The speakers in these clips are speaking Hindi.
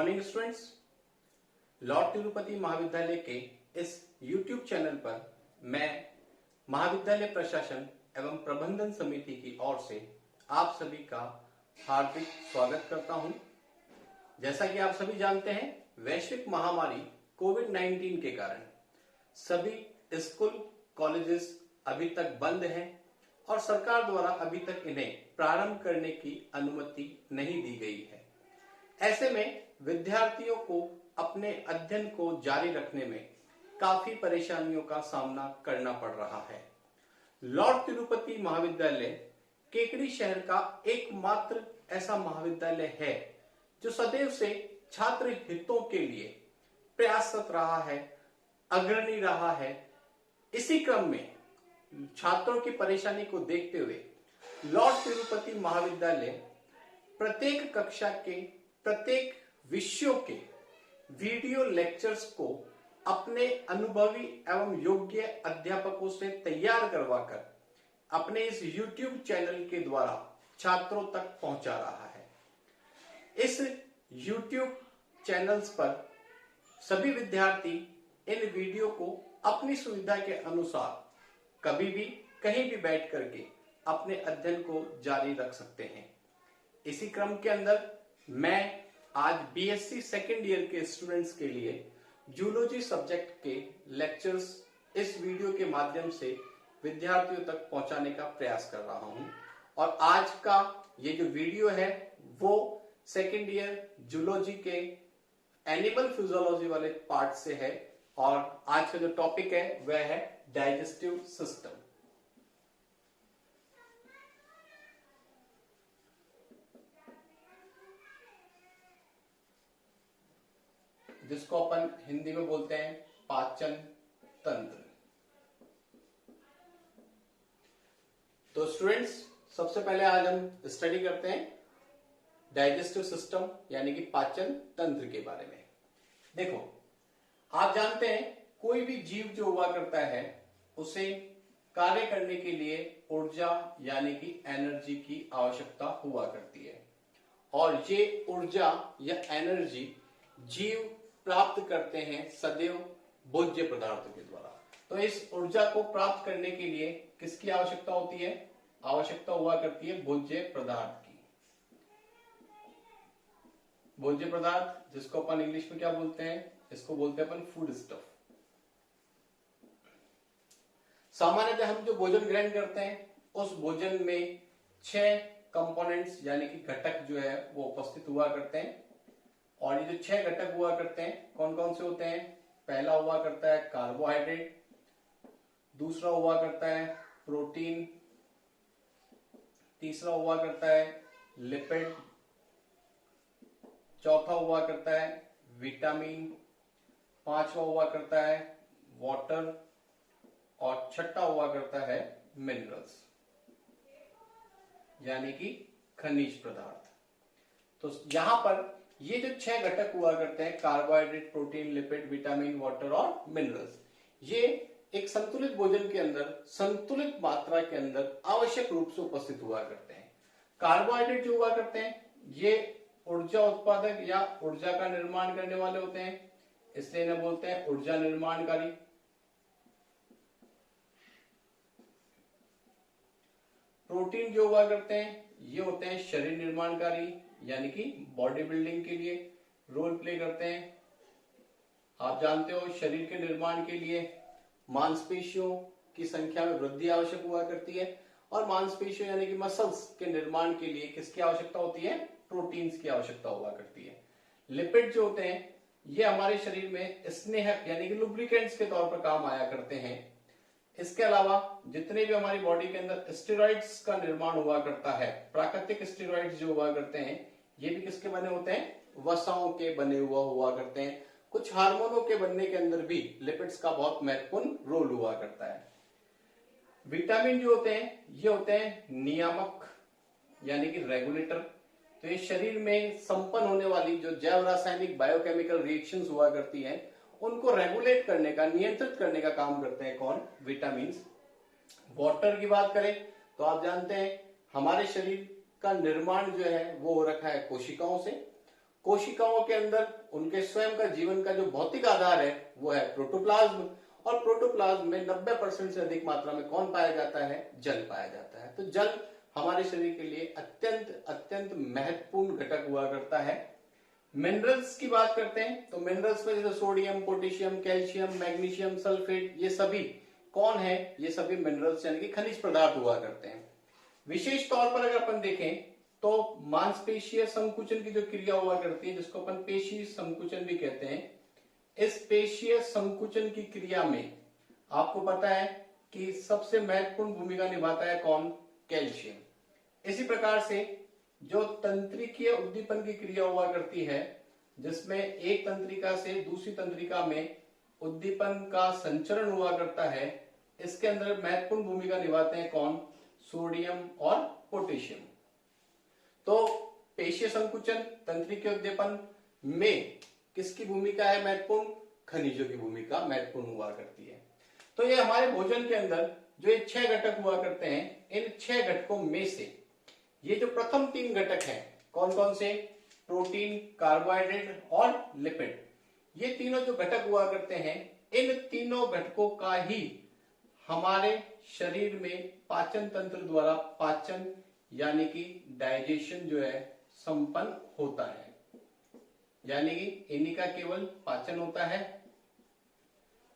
मॉर्निंग स्टूडेंट्स, लॉर्ड तिरुपति महाविद्यालय के इस YouTube चैनल पर मैं महाविद्यालय प्रशासन एवं प्रबंधन समिति की ओर से आप सभी का हार्दिक स्वागत करता हूं। जैसा कि आप सभी जानते हैं, वैश्विक महामारी कोविड-19 के कारण सभी स्कूल कॉलेजेस अभी तक बंद हैं और सरकार द्वारा अभी तक इन्हें प्रारंभ करने की अनुमति नहीं दी गई है। ऐसे में विद्यार्थियों को अपने अध्ययन को जारी रखने में काफी परेशानियों का सामना करना पड़ रहा है। लॉर्ड तिरुपति महाविद्यालय केकड़ी शहर का एकमात्र ऐसा महाविद्यालय है जो सदैव से छात्र हितों के लिए प्रयासरत रहा है, अग्रणी रहा है। इसी क्रम में छात्रों की परेशानी को देखते हुए लॉर्ड तिरुपति महाविद्यालय प्रत्येक कक्षा के प्रत्येक विषयों के वीडियो लेक्चर्स को अपने अनुभवी एवं योग्य अध्यापकों से तैयार करवाकर अपने इस YouTube चैनल के द्वारा छात्रों तक पहुंचा रहा है। इस YouTube चैनल्स पर सभी विद्यार्थी इन वीडियो को अपनी सुविधा के अनुसार कभी भी कहीं भी बैठ करके अपने अध्ययन को जारी रख सकते हैं। इसी क्रम के अंदर मैं आज BSc सेकेंड ईयर के स्टूडेंट्स के लिए जूलॉजी सब्जेक्ट के लेक्चर्स इस वीडियो के माध्यम से विद्यार्थियों तक पहुंचाने का प्रयास कर रहा हूं और आज का ये जो वीडियो है वो सेकेंड ईयर जूलॉजी के एनिमल फिजियोलॉजी वाले पार्ट से है और आज का जो टॉपिक है वह है डाइजेस्टिव सिस्टम। जिसको अपन हिंदी में बोलते हैं पाचन तंत्र। तो स्टूडेंट्स, सबसे पहले आज हम स्टडी करते हैं डाइजेस्टिव सिस्टम यानी कि पाचन तंत्र के बारे में। देखो, आप जानते हैं कोई भी जीव जो हुआ करता है उसे कार्य करने के लिए ऊर्जा यानी कि एनर्जी की आवश्यकता हुआ करती है और ये ऊर्जा या एनर्जी जीव प्राप्त करते हैं सदैव भोज्य पदार्थों के द्वारा। तो इस ऊर्जा को प्राप्त करने के लिए किसकी आवश्यकता होती है? आवश्यकता हुआ करती है भोज्य पदार्थ की। भोज्य पदार्थ जिसको अपन इंग्लिश में क्या बोलते हैं? इसको बोलते हैं अपन फूड स्टफ। सामान्यतः हम जो भोजन ग्रहण करते हैं उस भोजन में 6 कंपोनेंट्स यानी कि घटक जो है वो उपस्थित हुआ करते हैं और ये जो 6 घटक हुआ करते हैं कौन कौन से होते हैं? पहला हुआ करता है कार्बोहाइड्रेट, दूसरा हुआ करता है प्रोटीन, तीसरा हुआ करता है लिपिड, चौथा हुआ करता है विटामिन, पांचवा हुआ करता है वाटर और छठा हुआ करता है मिनरल्स यानी कि खनिज पदार्थ। तो यहां पर ये जो 6 घटक हुआ करते हैं carbohydrate, protein, lipid, vitamin, water और मिनरल्स, ये एक संतुलित भोजन के अंदर संतुलित मात्रा के अंदर आवश्यक रूप से उपस्थित हुआ करते हैं। कार्बोहाइड्रेट जो हुआ करते हैं ये ऊर्जा उत्पादक या ऊर्जा का निर्माण करने वाले होते हैं, इसलिए इन्हें बोलते हैं ऊर्जा निर्माणकारी। प्रोटीन जो हुआ करते हैं ये होते हैं शरीर निर्माणकारी यानी कि बॉडी बिल्डिंग के लिए रोल प्ले करते हैं। आप जानते हो शरीर के निर्माण के लिए मांसपेशियों की संख्या में वृद्धि आवश्यक हुआ करती है और मांसपेशियों यानी कि मसल्स के निर्माण के लिए किसकी आवश्यकता होती है? प्रोटीन्स की आवश्यकता हुआ करती है। लिपिड जो होते हैं ये हमारे शरीर में स्नेहक यानी कि लुब्रिकेंट्स के तौर पर काम आया करते हैं। इसके अलावा जितने भी हमारी बॉडी के अंदर स्टेरॉइड्स का निर्माण हुआ करता है, प्राकृतिक स्टेरॉइड्स जो हुआ करते हैं ये भी किसके बने होते हैं? वसाओं के बने हुआ करते हैं। कुछ हार्मोनों के बनने के अंदर भी लिपिड्स का बहुत महत्वपूर्ण रोल हुआ करता है। विटामिन जो होते हैं ये होते हैं नियामक यानी कि रेगुलेटर। तो ये शरीर में संपन्न होने वाली जो जैव रासायनिक बायोकेमिकल रिएक्शंस हुआ करती हैं उनको रेगुलेट करने का, नियंत्रित करने का काम करते हैं कौन? विटामिन। वाटर की बात करें तो आप जानते हैं हमारे शरीर का निर्माण जो है वो हो रखा है कोशिकाओं से। कोशिकाओं के अंदर उनके स्वयं का जीवन का जो भौतिक आधार है वो है प्रोटोप्लाज्म, और प्रोटोप्लाज्म में 90% से अधिक मात्रा में कौन पाया जाता है? जल पाया जाता है। तो जल हमारे शरीर के लिए अत्यंत अत्यंत महत्वपूर्ण घटक हुआ करता है। मिनरल्स की बात करते हैं तो मिनरल्स में जैसे sodium, potassium, calcium, magnesium, sulphate, ये सभी कौन है? ये सभी मिनरल्स यानी कि खनिज पदार्थ हुआ करते हैं। विशेष तौर पर अगर अपन देखें तो मांसपेशीय संकुचन की जो क्रिया हुआ करती है, जिसको अपन पेशी संकुचन भी कहते हैं, इस पेशीय संकुचन की क्रिया में आपको पता है कि सबसे महत्वपूर्ण भूमिका निभाता है कौन? कैल्शियम। इसी प्रकार से जो तंत्रिकीय उद्दीपन की क्रिया हुआ करती है, जिसमें एक तंत्रिका से दूसरी तंत्रिका में उद्दीपन का संचरण हुआ करता है, इसके अंदर महत्वपूर्ण भूमिका निभाते हैं कौन? सोडियम और पोटेशियम। तो पेशीय संकुचन, तंत्रिकीय उद्दीपन में किसकी भूमिका है महत्वपूर्ण? खनिजों की भूमिका महत्वपूर्ण हुआ करती है। तो ये हमारे भोजन के अंदर जो ये 6 घटक हुआ करते हैं, इन 6 घटकों में से ये जो प्रथम 3 घटक हैं, कौन कौन से? प्रोटीन, कार्बोहाइड्रेट और लिपिड। ये तीनों जो घटक हुआ करते हैं, इन तीनों घटकों का ही हमारे शरीर में पाचन तंत्र द्वारा पाचन यानी कि डाइजेशन जो है संपन्न होता है। यानी कि इन्हीं का केवल पाचन होता है।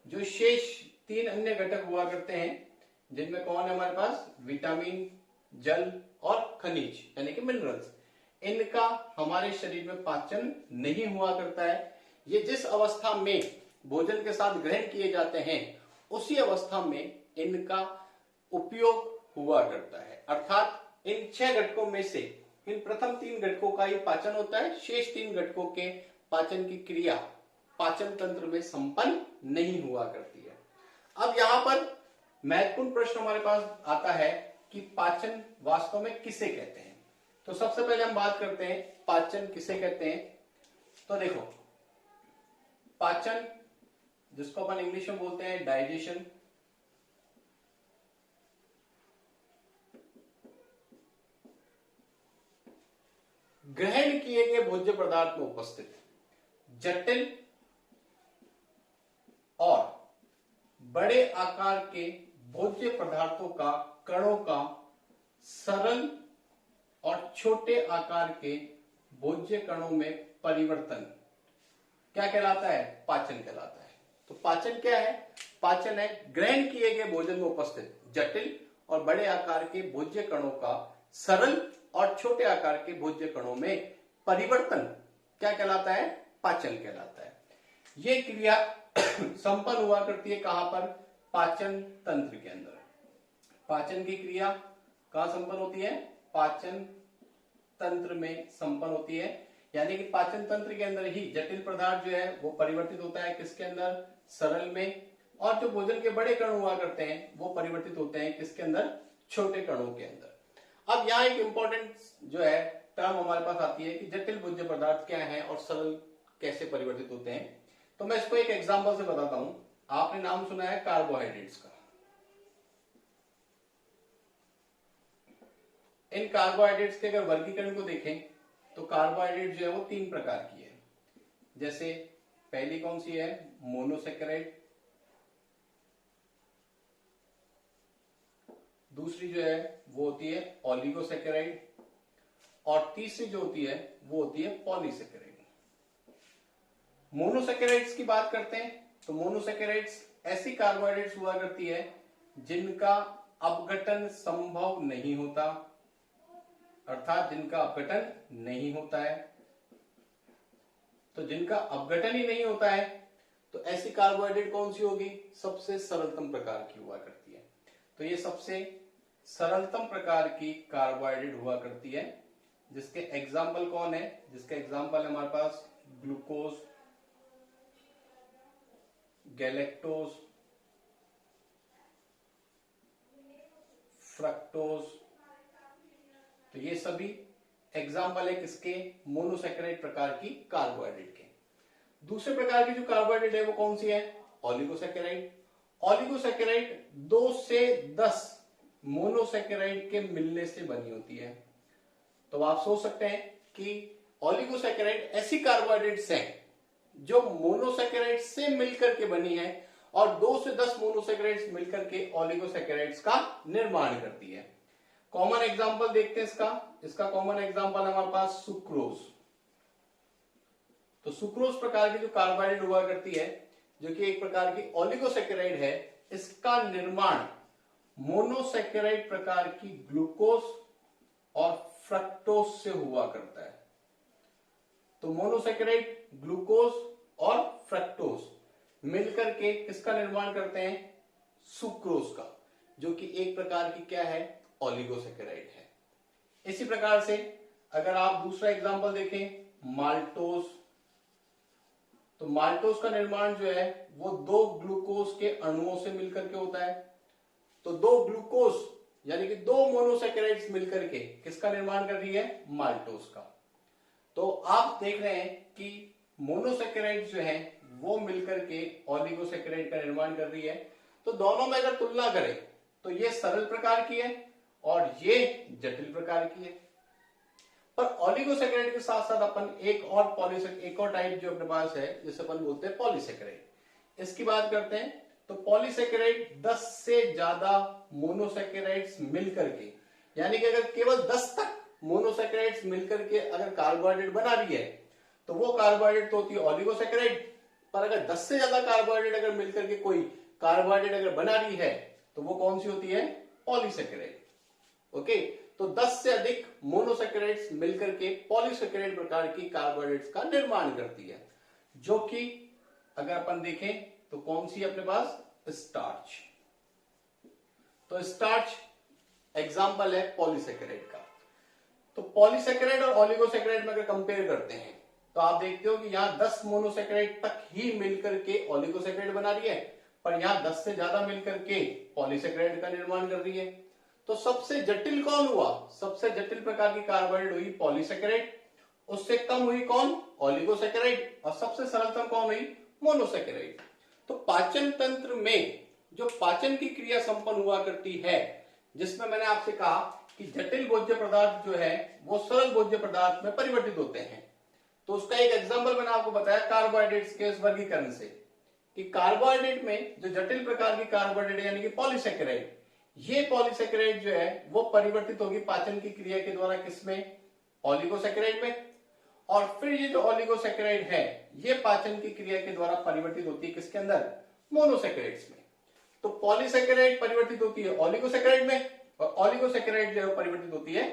जो शेष 3 अन्य घटक हुआ करते हैं, जिनमें कौन है हमारे पास? विटामिन, जल और खनिज यानी कि मिनरल्स, इनका हमारे शरीर में पाचन नहीं हुआ करता है। ये जिस अवस्था में भोजन के साथ ग्रहण किए जाते हैं, उसी अवस्था में इनका उपयोग हुआ करता है। अर्थात इन 6 घटकों में से इन प्रथम 3 घटकों का ही पाचन होता है, शेष 3 घटकों के पाचन की क्रिया पाचन तंत्र में संपन्न नहीं हुआ करती है। अब यहां पर महत्वपूर्ण प्रश्न हमारे पास आता है कि पाचन वास्तव में किसे कहते हैं। तो सबसे पहले हम बात करते हैं पाचन किसे कहते हैं। तो देखो, पाचन जिसको अपन इंग्लिश में बोलते हैं डाइजेशन, ग्रहण किए गए भोज्य पदार्थ में उपस्थित जटिल और बड़े आकार के भोज्य पदार्थों का, कणों का सरल और छोटे आकार के भोज्य कणों में परिवर्तन क्या कहलाता है? पाचन कहलाता है। तो पाचन क्या है? पाचन है ग्रहण किए गए भोजन में उपस्थित जटिल और बड़े आकार के भोज्य कणों का सरल और छोटे आकार के भोज्य कणों में परिवर्तन क्या कहलाता है? पाचन कहलाता है। यह क्रिया संपन्न हुआ करती है कहां पर? पाचन तंत्र के अंदर। पाचन की क्रिया कहां संपन्न होती है? पाचन तंत्र में संपन्न होती है। यानी कि पाचन तंत्र के अंदर ही जटिल पदार्थ जो है वो परिवर्तित होता है किसके अंदर? सरल में। और जो भोजन के बड़े कण हुआ करते हैं वो परिवर्तित होते हैं किसके अंदर? छोटे कणों के अंदर। अब यहाँ एक इंपॉर्टेंट जो है टर्म हमारे पास आती है कि जटिल भोज्य पदार्थ क्या है और सरल कैसे परिवर्तित होते हैं। तो मैं इसको एक एग्जांपल से बताता हूं। आपने नाम सुना है कार्बोहाइड्रेट्स का। इन कार्बोहाइड्रेट्स के अगर वर्गीकरण को देखें तो कार्बोहाइड्रेट जो है वो 3 प्रकार की है। जैसे पहली कौन सी है? मोनोसेकेराइड। दूसरी जो है वो होती है ओलिगोसेकेराइड, और तीसरी जो होती है वो होती है पॉलीसेकेराइड। मोनोसेकेराइड्स की बात करते हैं तो मोनोसेकेराइड्स ऐसी कार्बोहाइड्रेट्स हुआ करती है जिनका अपघटन संभव नहीं होता, अर्थात जिनका अपघटन नहीं होता है। तो जिनका अपघटन ही नहीं होता है तो ऐसी कार्बोहाइड्रेट कौन सी होगी? सबसे सरलतम प्रकार की हुआ करती है। तो ये सबसे सरलतम प्रकार की कार्बोहाइड्रेट हुआ करती है, जिसके एग्जाम्पल कौन है? जिसके एग्जाम्पल है हमारे पास ग्लूकोज, गैलेक्टोज, फ्रक्टोज। तो ये सभी एग्जाम्पल है किसके? मोनोसेकेराइड प्रकार की कार्बोहाइड्रेट के। दूसरे प्रकार की जो कार्बोहाइड्रेट है वो कौन सी है? ओलिगोसेकेराइड। ओलिगोसेकेराइड 2 से 10 मोनोसेकेराइड के मिलने से बनी होती है। तो आप सोच सकते हैं कि ओलिगोसैकेराइड ऐसी कार्बोहाइड्रेट्स हैं जो मोनोसैकेराइड से मिलकर के बनी है और 2 से 10 मोनोसैकेराइड्स मिलकर के ओलिगोसैकेराइड्स का निर्माण करती है। कॉमन एग्जांपल देखते हैं इसका कॉमन एग्जांपल है हमारे पास सुक्रोज। तो सुक्रोज प्रकार की जो कार्बोहाइड्रेट हुआ करती है जो कि एक प्रकार की ओलिगोसैकेराइड है, इसका निर्माण मोनोसैकेराइड प्रकार की ग्लूकोज और फ्रक्टोज से हुआ करता है। तो मोनोसैकेराइड ग्लूकोज और फ्रक्टोज मिलकर के किसका निर्माण करते हैं? सुक्रोज का, जो कि एक प्रकार की क्या है? ओलिगोसैकेराइड है। इसी प्रकार से अगर आप दूसरा एग्जांपल देखें माल्टोज, तो माल्टोज का निर्माण जो है वो 2 ग्लूकोज के अणुओं से मिलकर के होता है। तो 2 ग्लूकोज यानी कि 2 मोनोसैकेराइड्स मिलकर के किसका निर्माण कर रही है? माल्टोज का। तो आप देख रहे हैं कि मोनोसैकेराइड जो है वो मिलकर के ओलिगोसैकेराइड का निर्माण कर रही है। तो दोनों में अगर तुलना करें तो ये सरल प्रकार की है और ये जटिल प्रकार की है। पर ओलिगोसैकेराइड के साथ साथ अपन एक और टाइप जो अपने पास है जिसे अपन बोलते हैं पॉलीसैकेराइड, इसकी बात करते हैं। तो पॉलीसैकेराइड 10 से ज्यादा मोनोसैकेराइड्स मिलकर के, यानी कि अगर केवल 10 तक मोनोसैकेराइड्स मिलकर के अगर कार्बोहाइड्रेट बना रही है तो वो कार्बोहाइड्रेट तो होती है ओलिगोसैकेराइड। पर अगर 10 से ज्यादा कार्बोहाइड्रेट अगर मिलकर के कोई कार्बोहाइड्रेट अगर बना रही है तो वो कौन सी होती है? पॉलीसैकेराइड। ओके, तो 10 से अधिक मोनोसैकेराइड्स मिलकर के पॉलीसैकेराइड प्रकार की कार्बोहाइड्रेट्स का निर्माण करती है, जो कि अगर अपन देखें तो कौन सी अपने पास? स्टार्च। तो स्टार्च एग्जाम्पल है पॉलीसैकेराइड का। तो पॉलीसैकेराइड और ओलिगोसैकेराइड में अगर कंपेयर करते हैं तो आप देखते हो कि यहां 10 मोनोसैकेराइड तक ही मिलकर के ओलिगोसैकेराइड बना रही है, पर यहां 10 से ज्यादा मिलकर के पॉलीसैकेराइड का निर्माण कर रही है। तो सबसे जटिल कौन हुआ? सबसे जटिल प्रकार की कार्बोहाइड्रेट हुई पॉलीसैकेराइड, उससे कम हुई कौन? ओलिगोसैकेराइड, और सबसे सरलतम कौन हुई? मोनोसैकेराइड। तो पाचन तंत्र में जो पाचन की क्रिया संपन्न हुआ करती है, जिसमें मैंने आपसे कहा कि जटिल भोज्य पदार्थ जो है वो सरल भोज्य पदार्थ में परिवर्तित होते हैं। तो उसका एक एग्जांपल मैंने आपको बताया कार्बोहाइड्रेट्स के इस वर्गीकरण से, कि कार्बोहाइड्रेट में जो जटिल प्रकार की कार्बोहाइड्रेट यानी कि पॉलीसैकेराइड, ये पॉलीसैकेराइड जो है वो परिवर्तित होगी पाचन की क्रिया के द्वारा किसमें? ओलिगोसैकेराइड में। और फिर ये जो ओलिगोसैकेराइड है ये पाचन की क्रिया के द्वारा परिवर्तित होती है किसके अंदर? मोनोसैकेराइड्स में। तो पॉलीसैकेराइड परिवर्तित होती है ओलिगोसैकेराइड में और ओलिगोसैकेराइड जो है परिवर्तित होती है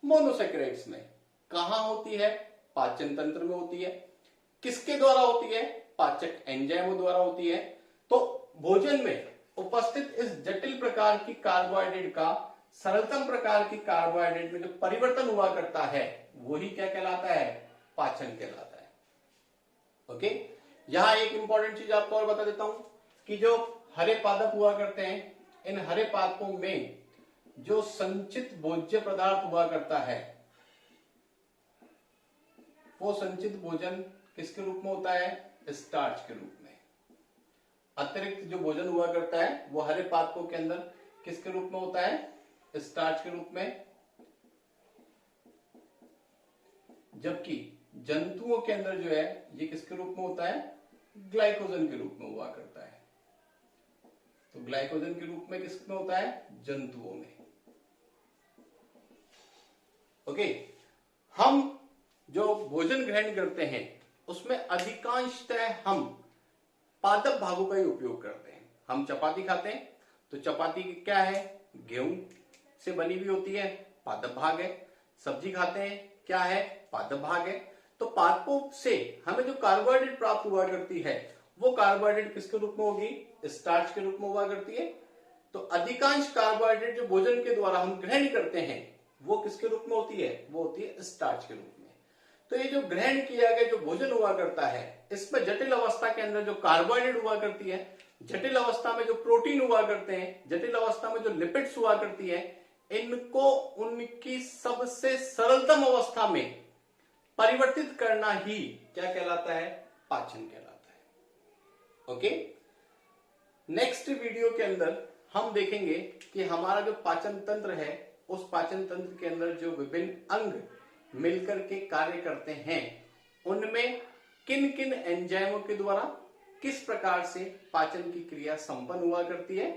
मोनोसैकेराइड्स में। कहां होती है? पाचन तंत्र में होती है। किसके द्वारा होती है? पाचक एंजाइमों द्वारा होती है। तो भोजन में उपस्थित इस जटिल प्रकार की कार्बोहाइड्रेट का सरलतम प्रकार की कार्बोहाइड्रेट में जो परिवर्तन हुआ करता है वही क्या कहलाता है? पाचन कहलाता है। ओके, यहां एक इंपॉर्टेंट चीज आपको और बता देता हूं कि जो हरे पादप हुआ करते हैं, इन हरे पादपों में जो संचित भोज्य पदार्थ हुआ करता है वो संचित भोजन किसके रूप में होता है? स्टार्च के रूप में। अतिरिक्त जो भोजन हुआ करता है वो हरे पादपों के अंदर किसके रूप में होता है? स्टार्च के रूप में। जबकि जंतुओं के अंदर जो है ये किसके रूप में होता है? ग्लाइकोजन के रूप में हुआ करता है। तो ग्लाइकोजन के रूप में किसमें होता है? जंतुओं में। ओके, हम जो भोजन ग्रहण करते हैं उसमें अधिकांशतः हम पादप भागों का ही उपयोग करते हैं। हम चपाती खाते हैं तो चपाती क्या है? गेहूं से बनी हुई होती है, पादप भाग है। सब्जी खाते हैं, क्या है? पादप भाग है। तो पादपों से हमें जो कार्बोहाइड्रेट प्राप्त हुआ करती है वो कार्बोहाइड्रेट किसके रूप में होगी? स्टार्च के रूप में हुआ करती है। तो अधिकांश कार्बोहाइड्रेट जो भोजन के द्वारा हम ग्रहण करते हैं वो किसके रूप में होती है? वो होती है स्टार्च के रूप में। तो ये जो ग्रहण किया गया जो भोजन हुआ करता है इसमें जटिल अवस्था के अंदर जो कार्बोहाइड्रेट हुआ करती है, जटिल अवस्था में जो प्रोटीन हुआ करते हैं, जटिल अवस्था में जो लिपिड्स हुआ करती है, इनको उनकी सबसे सरलतम अवस्था में परिवर्तित करना ही क्या कहलाता है? पाचन कहलाता है। ओके, नेक्स्ट वीडियो के अंदर हम देखेंगे कि हमारा जो पाचन तंत्र है उस पाचन तंत्र के अंदर जो विभिन्न अंग मिलकर के कार्य करते हैं उनमें किन किन एंजाइमों के द्वारा किस प्रकार से पाचन की क्रिया संपन्न हुआ करती है,